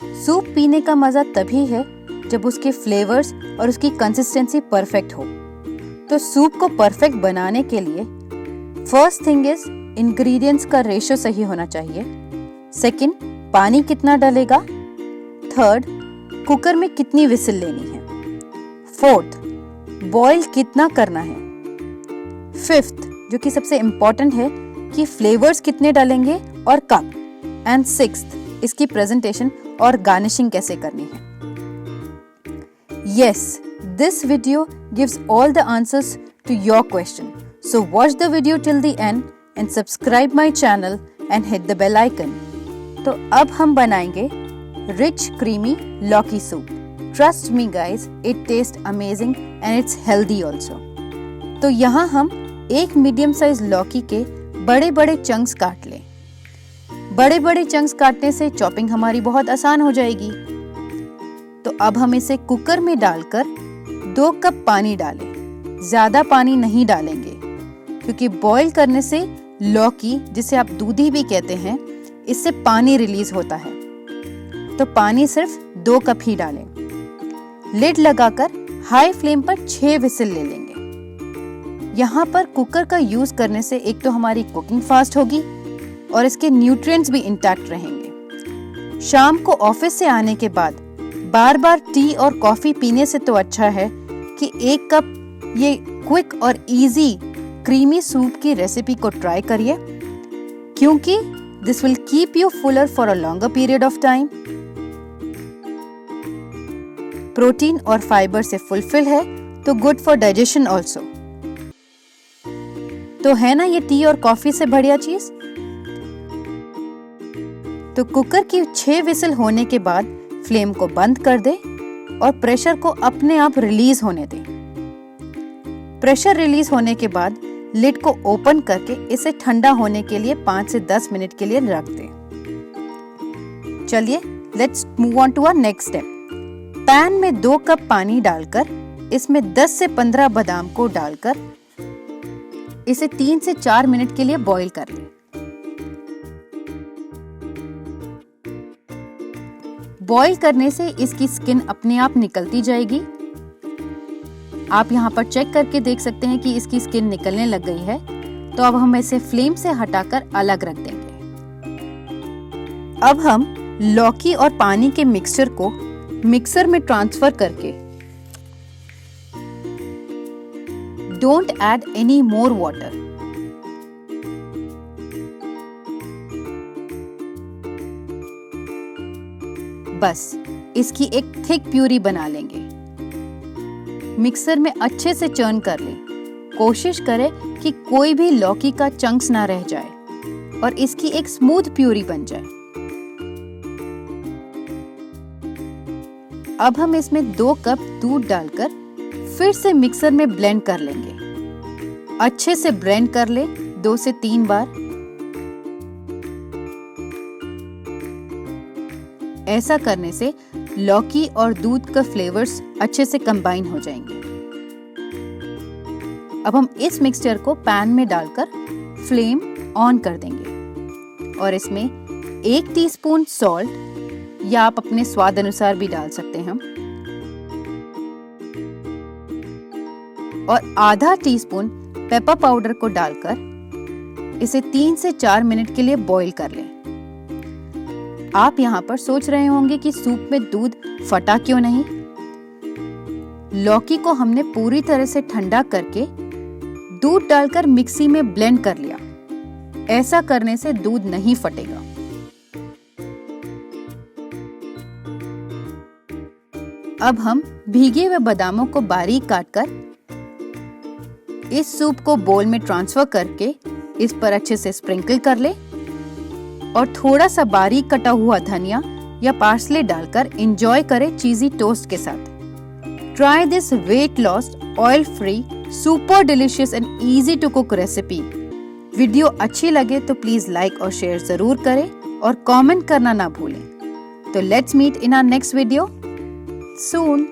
Soup पीने का मजा तभी है जब उसके फ्लेवर्स और उसकी कंसिस्टेंसी परफेक्ट हो। तो सूप को परफेक्ट बनाने के लिए फर्स्ट थिंग इज इंग्रेडिएंट्स का रेशो सही होना चाहिए। सेकंड, पानी कितना डलेगा। थर्ड, कुकर में कितनी विसिल लेनी है। फोर्थ, बॉईल कितना करना है। फिफ्थ, जो कि सबसे इम्पोर्टेंट है, कि फ्लेवर्स कितने डालेंगे और कब। एंड सिक्स्थ, इसकी प्रेजेंटेशन और गार्निशिंग कैसे करनी है। Yes, this video gives all the answers to your question. So watch the video till the end and subscribe my channel and hit the bell icon. तो अब हम बनाएंगे rich creamy लौकी soup. Trust me guys, it tastes amazing and it's healthy also. तो यहाँ हम एक medium size लौकी के बड़े बड़े चंक्स काट लें। बड़े बड़े चंक्स काटने से चॉपिंग हमारी बहुत आसान हो जाएगी। तो अब हम इसे कुकर में डालकर 2 कप पानी डालें। ज्यादा पानी नहीं डालेंगे क्योंकि बॉईल करने से लौकी, जिसे आप दूधी भी कहते हैं, इससे पानी रिलीज होता है। तो पानी सिर्फ 2 कप ही डालें। लिड लगाकर हाई फ्लेम पर 6 विसिल ले लेंगे। यहाँ पर कुकर का यूज करने से एक तो हमारी कुकिंग फास्ट होगी और इसके न्यूट्रिएंट्स भी इंटैक्ट रहेंगे। शाम को ऑफिस से आने के बाद बार बार टी और कॉफी पीने से तो अच्छा है कि 1 कप ये क्विक और इजी क्रीमी सूप की रेसिपी को ट्राई करिए, क्योंकि this will keep you Fuller for a longer period of time. Protein और फाइबर से फुलफिल है, तो गुड फॉर डाइजेशन ऑल्सो। तो है ना ये टी और कॉफी से बढ़िया चीज। तो कुकर की 6 विसिल होने के बाद फ्लेम को बंद कर दे और प्रेशर को अपने आप रिलीज होने दे। प्रेशर रिलीज होने के बाद लिड को ओपन करके इसे ठंडा होने के लिए 5 से 10 मिनट के लिए रख दे। चलिए let's move on to our next step. Pan में 2 कप पानी डालकर इसमें 10 से 15 बादाम को डालकर इसे 3 से 4 मिनट के लिए बॉईल कर ले। बॉईल करने से इसकी स्किन अपने आप निकलती जाएगी। आप यहाँ पर चेक करके देख सकते हैं कि इसकी स्किन निकलने लग गई है। तो अब हम इसे फ्लेम से हटाकर अलग रख देंगे। अब हम लौकी और पानी के मिक्सचर को मिक्सर में ट्रांसफर करके don't add any more water. बस इसकी एक थिक प्यूरी बना लेंगे। मिक्सर में अच्छे से चर्न कर लें। कोशिश करें कि कोई भी लौकी का चंक्स ना रह जाए और इसकी एक स्मूथ प्यूरी बन जाए। अब हम इसमें 2 कप दूध डालकर फिर से मिक्सर में ब्लेंड कर लेंगे। अच्छे से ब्लेंड कर ले 2 से 3 बार। ऐसा करने से लौकी और दूध का फ्लेवर्स अच्छे से कंबाइन हो जाएंगे। अब हम इस मिक्सचर को पैन में डालकर फ्लेम ऑन कर देंगे और इसमें 1 टीस्पून सॉल्ट, या आप अपने स्वाद अनुसार भी डाल सकते हैं, और आधा टीस्पून पेपर पाउडर को डालकर इसे 3 से 4 मिनट के लिए बॉईल कर लें। आप यहाँ पर सोच रहे होंगे कि सूप में दूध फटा क्यों नहीं। लौकी को हमने पूरी तरह से ठंडा करके दूध डालकर मिक्सी में ब्लेंड कर लिया। ऐसा करने से दूध नहीं फटेगा। अब हम भीगे हुए बादामों को बारीक काटकर इस सूप को बोल में ट्रांसफर करके इस पर अच्छे से स्प्रिंकल कर ले और थोड़ा सा बारीक कटा हुआ धनिया या पार्सले डालकर एंजॉय करें चीजी टोस्ट के साथ। Try this weight loss oil free super delicious and easy to cook recipe. Video अच्छी लगे तो प्लीज लाइक और शेयर जरूर करें और कमेंट करना ना भूलें। तो let's meet in our next video soon.